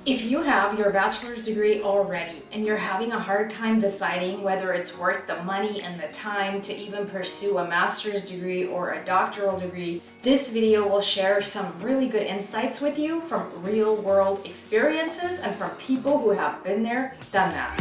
If you have your bachelor's degree already and you're having a hard time deciding whether it's worth the money and the time to even pursue a master's degree or a doctoral degree, this video will share some really good insights with you from real world experiences and from people who have been there, done that.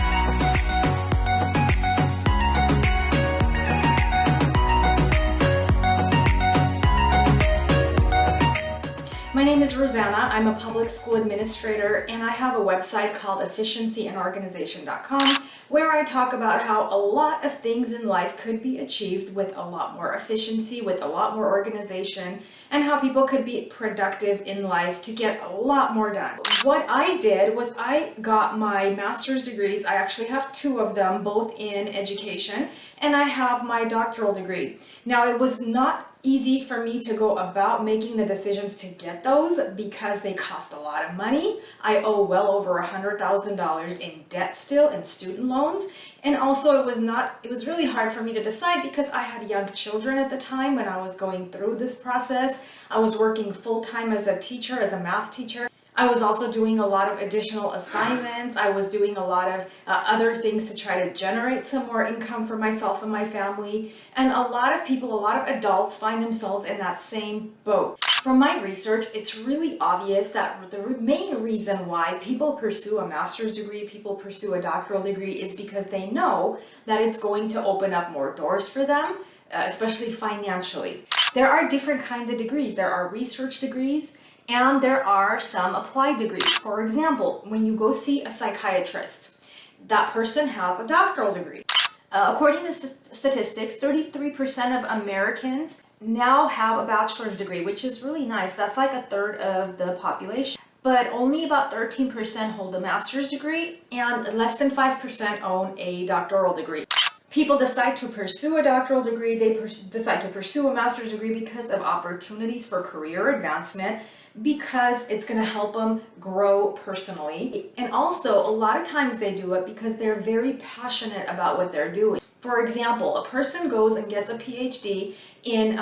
My name is Ruzanna. I'm a public school administrator and I have a website called efficiencyandorganization.com where I talk about how a lot of things in life could be achieved with a lot more efficiency, with a lot more organization, and how people could be productive in life to get a lot more done. What I did was I got my master's degrees. I actually have two of them, both in education, and I have my doctoral degree. Now, it was not easy for me to go about making the decisions to get those because they cost a lot of money. I owe well over $100,000 in debt still in student loans. And also it was really hard for me to decide because I had young children at the time when I was going through this process. I was working full-time as a teacher, as a math teacher. I was also doing a lot of additional assignments. I was doing a lot of other things to try to generate some more income for myself and my family. And a lot of people, a lot of adults find themselves in that same boat. From my research, it's really obvious that the main reason why people pursue a master's degree, people pursue a doctoral degree is because they know that it's going to open up more doors for them, especially financially. There are different kinds of degrees. There are research degrees, and there are some applied degrees. For example, when you go see a psychiatrist, that person has a doctoral degree. According to statistics, 33% of Americans now have a bachelor's degree, which is really nice. That's like a third of the population. But only about 13% hold a master's degree, and less than 5% own a doctoral degree. People decide to pursue a doctoral degree, they decide to pursue a master's degree because of opportunities for career advancement, because it's going to help them grow personally. And also, a lot of times they do it because they're very passionate about what they're doing. For example, a person goes and gets a PhD in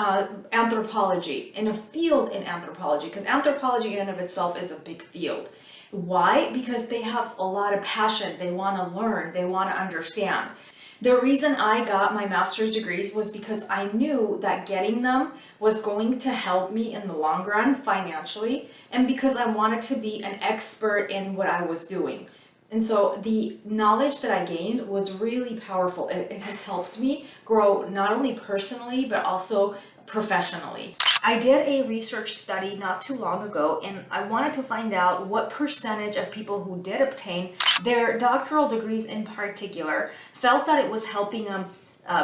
anthropology, in a field in anthropology, because anthropology in and of itself is a big field. Why? Because they have a lot of passion. They want to learn. They want to understand. The reason I got my master's degrees was because I knew that getting them was going to help me in the long run financially, and because I wanted to be an expert in what I was doing. And so the knowledge that I gained was really powerful. It has helped me grow not only personally, but also professionally. I did a research study not too long ago, and I wanted to find out what percentage of people who did obtain their doctoral degrees in particular felt that it was helping them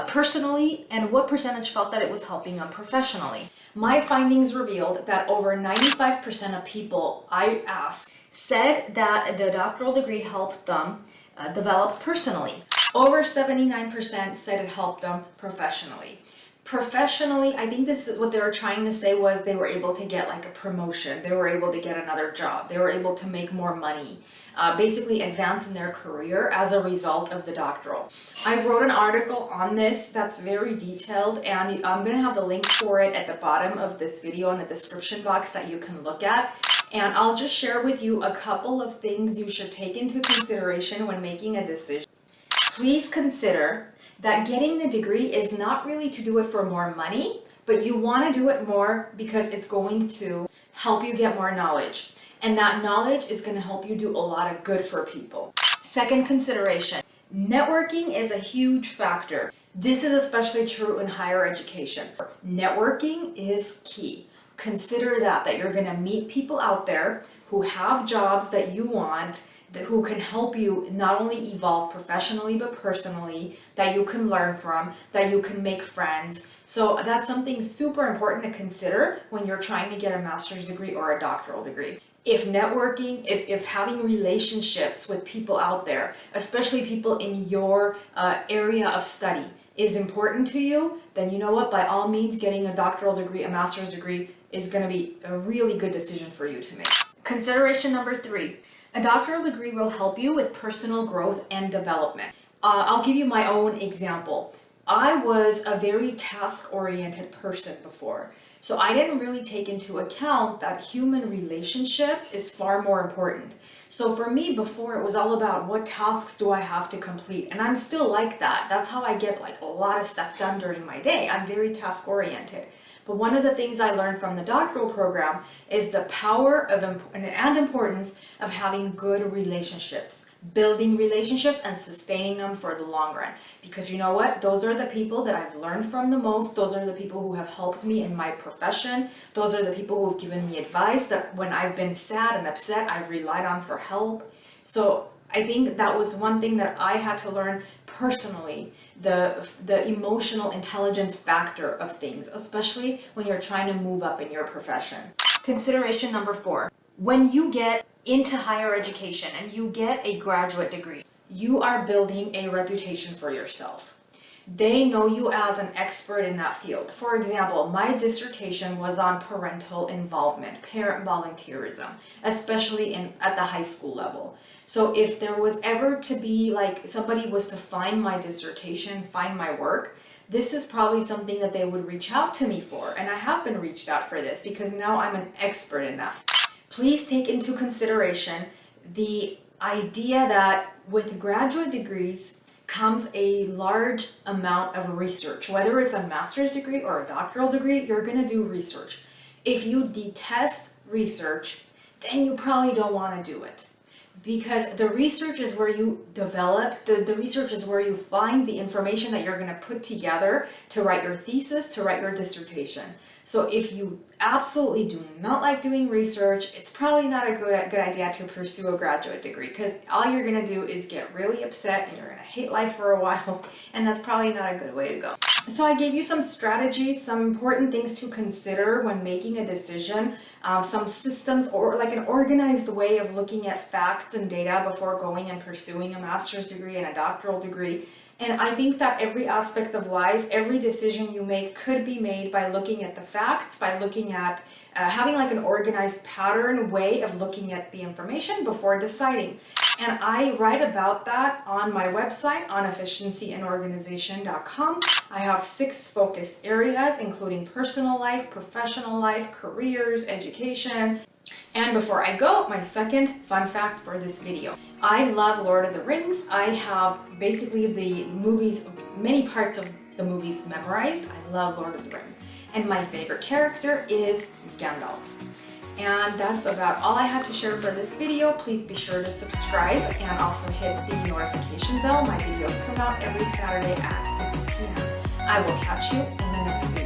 personally, and what percentage felt that it was helping them professionally. My findings revealed that over 95% of people I asked said that the doctoral degree helped them develop personally. Over 79% said it helped them professionally. Professionally, I think this is what they were trying to say was they were able to get like a promotion. They were able to get another job. They were able to make more money, basically advance in their career as a result of the doctoral. I wrote an article on this that's very detailed, and I'm going to have the link for it at the bottom of this video in the description box that you can look at. And I'll just share with you a couple of things you should take into consideration when making a decision. Please consider that getting the degree is not really to do it for more money, but you want to do it more because it's going to help you get more knowledge. And that knowledge is going to help you do a lot of good for people. Second consideration, networking is a huge factor. This is especially true in higher education. Networking is key. Consider that you're going to meet people out there who have jobs that you want, who can help you not only evolve professionally but personally, that you can learn from, that you can make friends. So that's something super important to consider when you're trying to get a master's degree or a doctoral degree. If networking, if having relationships with people out there, especially people in your area of study, is important to you, then you know what, by all means, getting a doctoral degree, a master's degree is going to be a really good decision for you to make. Consideration number 3. A doctoral degree will help you with personal growth and development. I'll give you my own example. I was a very task-oriented person before. So I didn't really take into account that human relationships is far more important. So for me before, it was all about what tasks do I have to complete, and I'm still like that. That's how I get like a lot of stuff done during my day. I'm very task oriented. But one of the things I learned from the doctoral program is the power of and importance of having good relationships, building relationships and sustaining them for the long run. Because you know what? Those are the people that I've learned from the most. Those are the people who have helped me in my profession. Those are the people who have given me advice that when I've been sad and upset, I've relied on for help. So I think that was one thing that I had to learn personally, the emotional intelligence factor of things, especially when you're trying to move up in your profession. Consideration number 4. When you get into higher education and you get a graduate degree, you are building a reputation for yourself. They know you as an expert in that field. For example, my dissertation was on parental involvement, parent volunteerism, especially at the high school level. So if there was ever to be like somebody was to find my dissertation, find my work, this is probably something that they would reach out to me for. And I have been reached out for this because now I'm an expert in that. Please take into consideration the idea that with graduate degrees comes a large amount of research. Whether it's a master's degree or a doctoral degree, you're going to do research. If you detest research, then you probably don't want to do it. Because the research is where you develop, the research is where you find the information that you're going to put together to write your thesis, to write your dissertation. So if you absolutely do not like doing research, it's probably not a good idea to pursue a graduate degree, because all you're going to do is get really upset and you're going to hate life for a while, and that's probably not a good way to go. So I gave you some strategies, some important things to consider when making a decision, some systems or like an organized way of looking at facts and data before going and pursuing a master's degree and a doctoral degree. And I think that every aspect of life, every decision you make could be made by looking at the facts, by looking at having like an organized pattern way of looking at the information before deciding. And I write about that on my website on efficiencyandorganization.com. I have 6 focus areas, including personal life, professional life, careers, education. And before I go, my second fun fact for this video. I love Lord of the Rings. I have basically the movies, many parts of the movies memorized. I love Lord of the Rings. And my favorite character is Gandalf. And that's about all I had to share for this video. Please be sure to subscribe and also hit the notification bell. My videos come out every Saturday at 6 p.m. I will catch you in the next video.